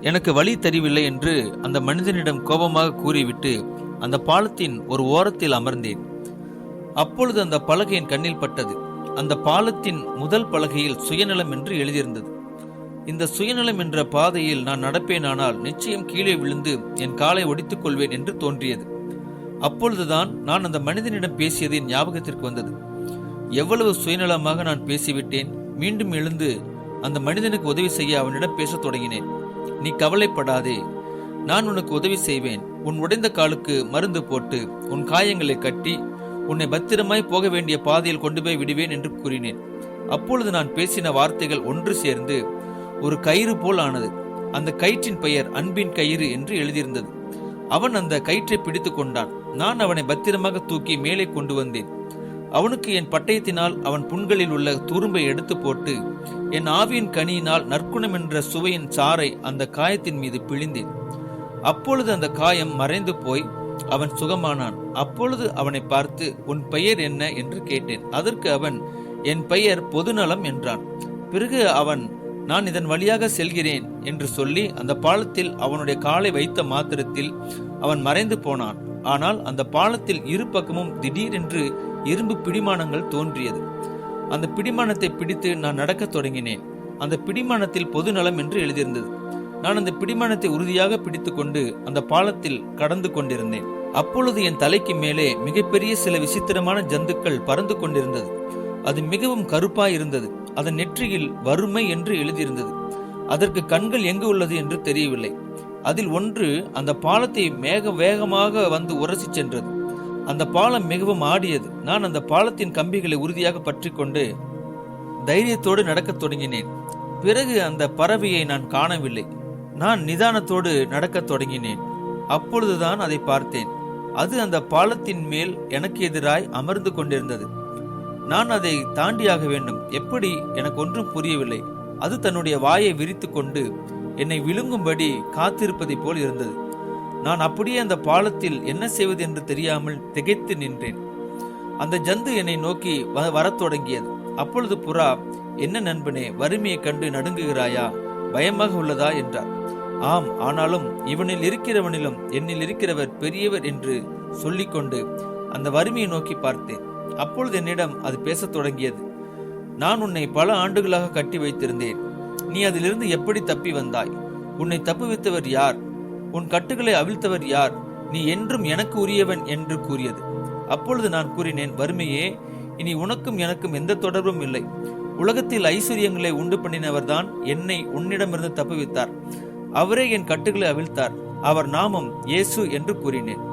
எனக்கு வழி தெரியவில்லை என்று அந்த மனிதனிடம் கோபமாக கூறிவிட்டு அந்த பாலத்தின் ஒரு ஓரத்தில் அமர்ந்தேன். அப்பொழுது அந்த பலகை என் கண்ணில் பட்டது. அந்த பாலத்தின் முதல் பலகையில் சுயநலம் என்று எழுதியிருந்தது. இந்த சுயநலம் என்ற பாதையில் நான் நடப்பேனானால் நிச்சயம் கீழே விழுந்து என் காலை ஒடித்துக் கொள்வேன் என்று தோன்றியது. அப்பொழுதுதான் நான் அந்த மனிதனிடம் பேசியது என் ஞாபகத்திற்கு வந்தது. எவ்வளவு சுயநலமாக நான் பேசிவிட்டேன். மீண்டும் எழுந்து அந்த மனிதனுக்கு உதவி செய்ய அவனிடம் பேசத் தொடங்கினேன். நீ கவலைப்படாதே, நான் உனக்கு உதவி செய்வேன். உன் உடைந்த காலுக்கு மருந்து போட்டு உன் காயங்களை கட்டி உன்னை பத்திரமாய் போக வேண்டிய பாதையில் கொண்டு போய் விடுவேன் என்று கூறினேன். அப்பொழுது நான் பேசின வார்த்தைகள் ஒன்று சேர்ந்து ஒரு கயிறு போல் ஆனது. அந்த கயிற்றின் பெயர் அன்பின் கயிறு என்று எழுதியிருந்தது. அவன் அந்த கயிற்றை பிடித்துக் கொண்டான். நான் அவனை பத்திரமாக தூக்கி மேலே கொண்டு வந்தேன். அவனுக்கு என் பட்டயத்தினால் அவன் புண்களில் உள்ள துரும்பை எடுத்து போட்டு என் ஆவியின் கனியினால் நற்குணம் என்ற சுவையின் சாறை அந்த காயத்தின் மீது பிழிந்தேன். அப்பொழுது அந்த காயம் மறைந்து போய் அவன் சுகமானான். அப்பொழுது அவனை பார்த்து, உன் பெயர் என்ன என்று கேட்டேன். அதற்கு அவன், என் பெயர் பொதுநலம் என்றான். பிறகு அவன், நான் இதன் வழியாக செல்கிறேன் என்று சொல்லி அந்த பாலத்தில் அவனுடைய காலை வைத்த மாத்திரத்தில் அவன் மறைந்து போனான். ஆனால் அந்த பாலத்தில் இரு பக்கமும் திடீரென்று இரும்பு பிடிமானங்கள் தோன்றியது. அந்த பிடிமானத்தை பிடித்து நான் நடக்கத் தொடங்கினேன். அந்த பிடிமானத்தில் பொதுநலம் என்று எழுதியிருந்தது. நான் அந்த பிடிமானத்தை உறுதியாக பிடித்துக் கொண்டு அந்த பாலத்தில் கடந்து கொண்டிருந்தேன். அப்பொழுது என் தலைக்கு மேலே மிகப்பெரிய சில விசித்திரமான ஜந்துக்கள் பறந்து கொண்டிருந்தது. அது மிகவும் கருப்பாய் இருந்தது. அதன் நெற்றியில் வறுமை என்று எழுதியிருந்தது. அதற்கு கண்கள் எங்கு உள்ளது என்று தெரியவில்லை. அதில் ஒன்று அந்த பாலத்தை வேகமாக வந்து உரசி சென்றது. அந்த பாலம் மிகவும் ஆடியது. நான் அந்த பாலத்தின் கம்பிகளை உறுதியாக பற்றி கொண்டு தைரியத்தோடு நடக்கத் தொடங்கினேன். பிறகு அந்த பறவையை நான் காணவில்லை. நான் நிதானத்தோடு நடக்கத் தொடங்கினேன். அப்பொழுதுதான் அதை பார்த்தேன். அது அந்த பாலத்தின் மேல் எனக்கு எதிராய் அமர்ந்து கொண்டிருந்தது. நான் அதை தாண்டியாக வேண்டும். எப்படி எனக்கு ஒன்றும் புரியவில்லை. அது தன்னுடைய வாயை விரித்து கொண்டு என்னை விழுங்கும்படி காத்திருப்பதை போல் இருந்தது. நான் அப்படியே அந்த பாலத்தில் என்ன செய்வது என்று தெரியாமல் திகைத்து நின்றேன். அந்த ஜந்து என்னை நோக்கி வரத் தொடங்கியது. அப்பொழுது புறா, என்ன நண்பனே, வறுமையை கண்டு நடுங்குகிறாயா? பயமாக உள்ளதா என்றார். ஆம், ஆனாலும் இவனில் இருக்கிறவனிலும் என்னில் இருக்கிறவர் பெரியவர் என்று சொல்லிக்கொண்டு அந்த வறுமையை நோக்கி பார்த்தேன். அப்பொழுது என்னிடம் அது பேசத் தொடங்கியது. நான் உன்னை பல ஆண்டுகளாக கட்டி வைத்திருந்தேன். நீ அதிலிருந்து எப்படி தப்பி வந்தாய்? உன்னை தப்புவித்தவர் யார்? உன் கட்டுகளை அவிழ்த்தவர் யார்? நீ என்றும் எனக்கு உரியவன் என்று கூறியது. அப்பொழுது நான் கூறினேன், வறுமையே, இனி உனக்கும் எனக்கும் எந்த தொடர்பும் இல்லை. உலகத்தில் ஐஸ்வர்யங்களை உண்டு பண்ணினவர் தான் என்னை உன்னிடமிருந்து தப்புவித்தார். அவரே என் கட்டுகளை அவிழ்த்தார். அவர் நாமம் இயேசு என்று கூறினேன்.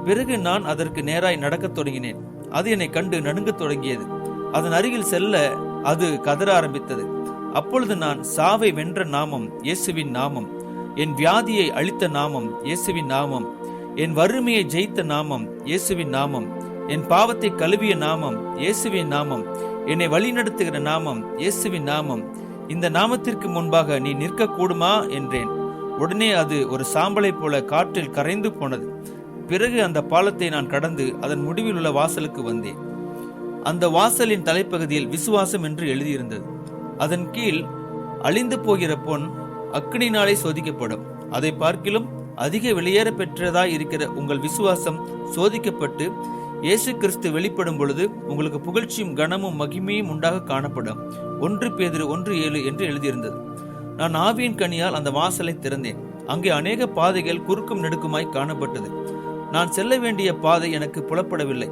பிறகு நான் அதற்கு நேராய் நடக்கத் தொடங்கினேன். அது என்னை கண்டு நடுங்கத் தொடங்கியது. அதன் அருகில் செல்ல அது கதற ஆரம்பித்தது. அப்பொழுது நான், சாவை வென்ற நாமம் இயேசுவின் நாமம், என் வியாதியை அழித்த நாமம் இயேசுவின் நாமம், என் வறுமையை ஜெயித்த நாமம் இயேசுவின் நாமம், என் பாவத்தை கழுவிய நாமம் இயேசுவின் நாமம், என்னை வழிநடத்துகிற நாமம் இயேசுவின் நாமம், இந்த நாமத்திற்கு முன்பாக நீ நிற்க கூடுமா என்றேன். உடனே அது ஒரு சாம்பலை போல காற்றில் கரைந்து போனது. பிறகு அந்த பாலத்தை நான் கடந்து அதன் முடிவில் உள்ள வாசலுக்கு வந்தேன். அந்த வாசலின் தலைப்பகுதியில் விசுவாசம் என்று எழுதியிருந்தது. அதன் கீழ், அழிந்து போகிற பொன் அக்கினினாலே சோதிக்கப்படும். அதை பார்க்கிலும் அதிக வெளியேற பெற்றதாய் இருக்கிற உங்கள் விசுவாசம் சோதிக்கப்பட்டு இயேசு கிறிஸ்து வெளிப்படும் பொழுது உங்களுக்கு புகழ்ச்சியும் கனமும் மகிமையும் உண்டாக காணப்படும். 1 பேதுரு 1:7 என்று எழுதியிருந்தது. நான் ஆவியின் கனியால் அந்த வாசலை திறந்தேன். அங்கே அநேக பாதைகள் குறுக்கும் நெடுக்குமாய் காணப்பட்டது. நான் செல்ல வேண்டிய பாதை எனக்கு புலப்படவில்லை.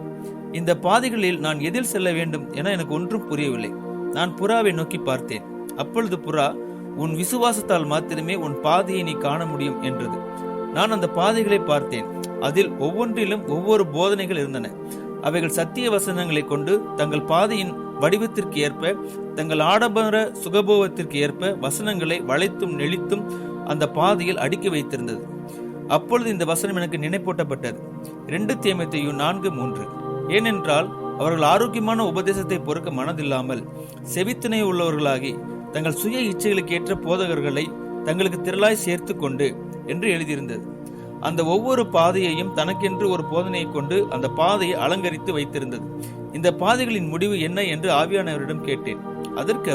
இந்த பாதைகளில் நான் எதில் செல்ல வேண்டும் என எனக்கு ஒன்றும் புரியவில்லை. நான் புறாவை நோக்கி பார்த்தேன். அப்பொழுது புறா, உன் விசுவாசத்தால் மாத்திரமே உன் பாதையை நீ காண முடியும் என்றது. நான் அந்த பாதைகளை பார்த்தேன். அதில் ஒவ்வொன்றிலும் ஒவ்வொரு போதனைகள் இருந்தன. அவைகள் சத்திய வசனங்களை கொண்டு தங்கள் பாதையின் வடிவத்திற்கு ஏற்ப, தங்கள் ஆடம்பர சுகபோகத்திற்கு ஏற்ப வசனங்களை வளைத்தும் நெளித்தும் அந்த பாதையில் அடுக்கி வைத்திருந்தது. அப்பொழுது இந்த வசனம் எனக்கு நினைப்பூட்டப்பட்டது. 2 தீமோத்தேயு 4:3. ஏனென்றால் அவர்கள் ஆரோக்கியமான உபதேசத்தை பொறுக்க மனதில்லாமல் செவித்திணை உள்ளவர்களாகி தங்கள் சுய இச்சைகளுக்கு ஏற்ற போதகர்களை தங்களுக்கு திரளாய் சேர்த்து கொண்டு என்று எழுதியிருந்தது. அந்த ஒவ்வொரு பாதையையும் தனக்கென்று ஒரு போதனையை கொண்டு அந்த பாதையை அலங்கரித்து வைத்திருந்தது. இந்த பாதைகளின் முடிவு என்ன என்று ஆவியானவரிடம் கேட்டேன். அதற்கு